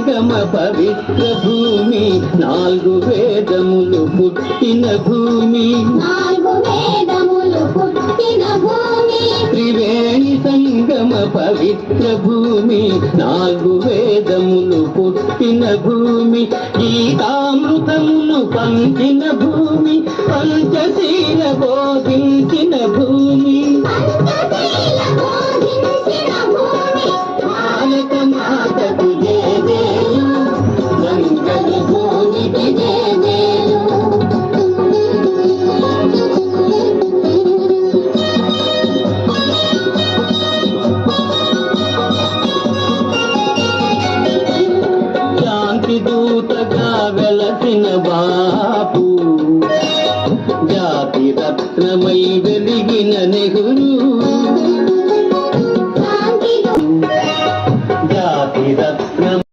సంగమ పవిత్ర భూమి నాలుగు వేదములు పుట్టిన భూమి త్రివేణి సంగమ పవిత్ర భూమి నాలుగు వేదములు పుట్టిన భూమి గీతామృతములు పంచిన భూమి పంచశీల బోధించిన భూమి భారత మాతకు జయజేలు రంగని భూమికి జయజేలు శాంతి దూతగా వెలసిన బాపు జాతి రత్నమై వెలిగిన